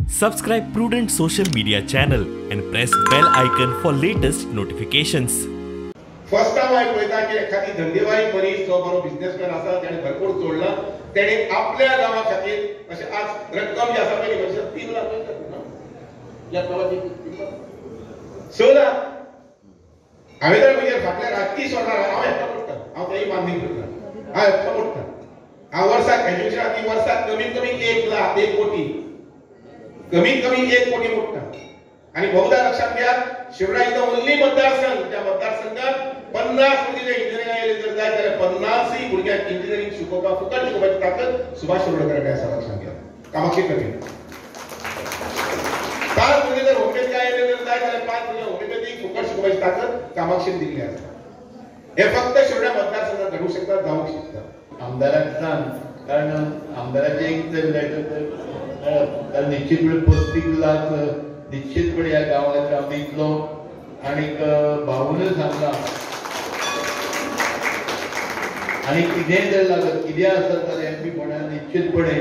Subscribe Prudent social media channel and press bell icon for latest notifications. First time हांवें पळयता की एखादी धंदेवाई मनीस जो बरो बिझनेसमॅन आसा ताणें भरपूर जोडला ताणें आपल्या गांवा खातीर अशें आज रक्कम जी आसा पळय म्हणजे 3 लाख लॅपटॉपाची 6 लाख हांवें तर म्हणजे फाटल्या रातची सोडणार हांव एकटो पडटा हांव तेही मान्य करता हांव एकटो पडटा हांव वर्साक एज्युकेशनाक वर्साक कमीत कमी 1 लाख 1 कोटी कमीत कमी 1 कोटी मोडटा आणि बहुधा लक्षात घ्या शिवराय इज द ओनली मतदारसंघ त्या मतदारसंघात 50 भुरगे इंजिनियरिंग आयले जर जाय जाल्यार 50 भुरग्यांक इंजिनियरिंग शिकोवपाक फुकट शिकोवपाची ताकद सुभाष शिरोडकरांनी आसा लक्षात घ्या कामाक्षी कडेन 5 भुरगे जर होमिओपॅथी आयले जर जाय जाल्यार 5 भुरगे होमिओपॅथी फुकट शिकोवपाची ताकद कामाक्षीन दिल्ली आसा हे फक्त शिवराय मतदारसंघात घडू शकता जावंक शकता आमदाराक सांग कारण आमदाराचे एक जर लेटर तर निश्चितपणे 35 लाख निश्चितपणे या गावात हांव दितलो आणि भाऊनच सांगला आणि कितें जर लागत कितें आसत जाल्यार एमपी म्हणून निश्चितपणे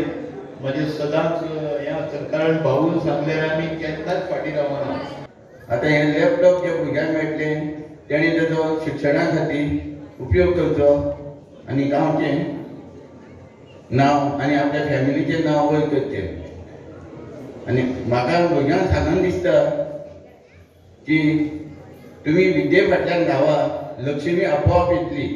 म्हणजे सदांच ह्या सरकारान भाऊन सांगल्यार आमी केन्नाच फाटीं रावना. आता हे लॅपटॉप जे भुरग्यांक मेळटले तेणी ताचो शिक्षणा खातीर उपयोग करचो आणि गांवचें नांव आणि आपल्या फॅमिलीचें नांव वयर करचें आणि म्हाका भुरग्यांक सांगून दिसता की तुम्ही विद्ये फाटल्यान धांवा लक्ष्मी आपोआप येतली.